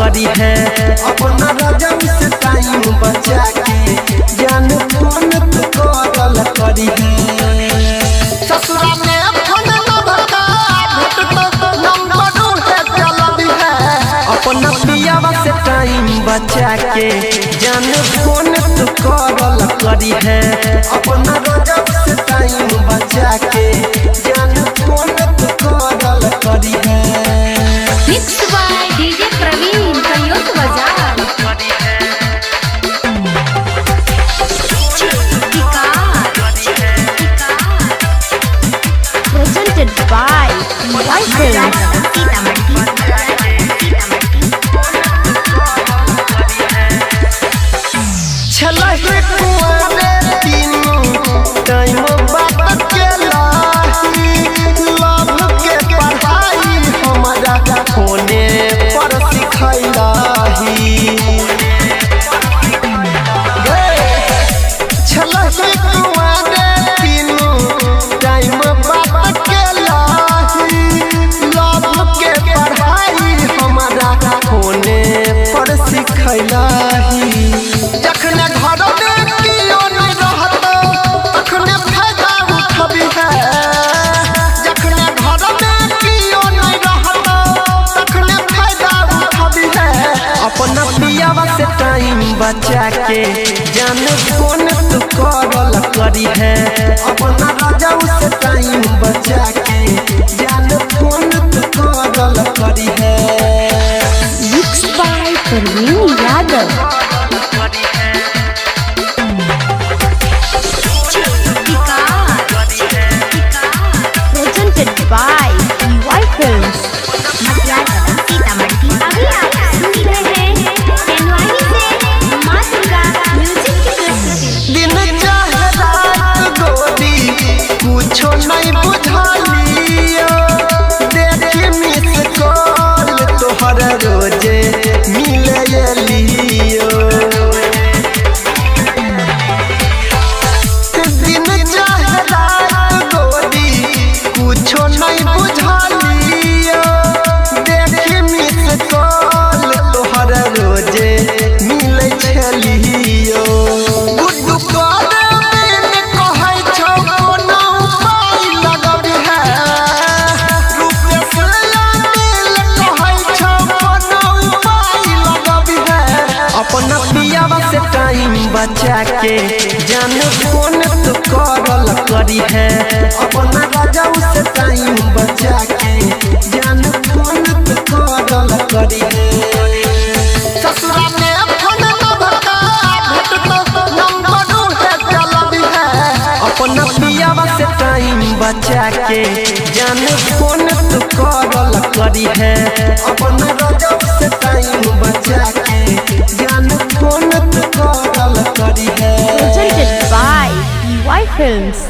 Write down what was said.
करी है अपना राजा से टाइम बचा के जान फोन तू करल करी है ससुरा में फोन बता नंबर है चलबी है अपना पियावा से टाइम बचा के जान फोन तू करल करी है अपना राजा से टाइम बचा के जान फोन तू करल करी है Mixed by DJ Praveen, Kayot Bazaar. Presented by White छला के कुआरे तीनों टाइम बात के लाही लव के पढ़ाई हमारा होने पर सिखैलाही छला के कुआरे तीनों टाइम बात के लाही लव के पढ़ाई हमारा होने पर सिखैलाही जखने घर में कियो नहीं रहत तखने फायदा उठबी है जखने घर में कियो नहीं रहत तखने फायदा उठबी है अपना पियावा से टाइम बचा के जान फोन तू करल करी है अपना राजा से टाइम बचा के जान फोन तू करल करी है Mixed by Praveen Yadav. Presented by White Films. अभी आप सुन रहे हैं जनवरी से माँ दुर्गा म्यूजिक की प्रस्तुति। दिन चाहे रात गोरी कुछो नहीं बुझालियो देखी मिस कॉल तोहर रोजे मिले लियो दिन चाहे रात गोरी कुछो नहीं बुझालियो देखी मिस कॉल तोहर रोजे मिले छलियो गुड्डू करे में कहै छौ कोनो उपाय लगबी है रूपे से दिल कहै छौ कोनो उपाय लगबी है अपना पियावा से टाइम बचा के जान फोन तू करल करी है अपना राजा से टाइम बचा के जान फोन तू करल करी है ससुरा में फोन बता नंबर है चलबी है अपना पियावा से टाइम बचा के जान फोन तू करल करी है अपना राजा से टाइम बचा के जान फोन तू करल करी है Presented by White Films.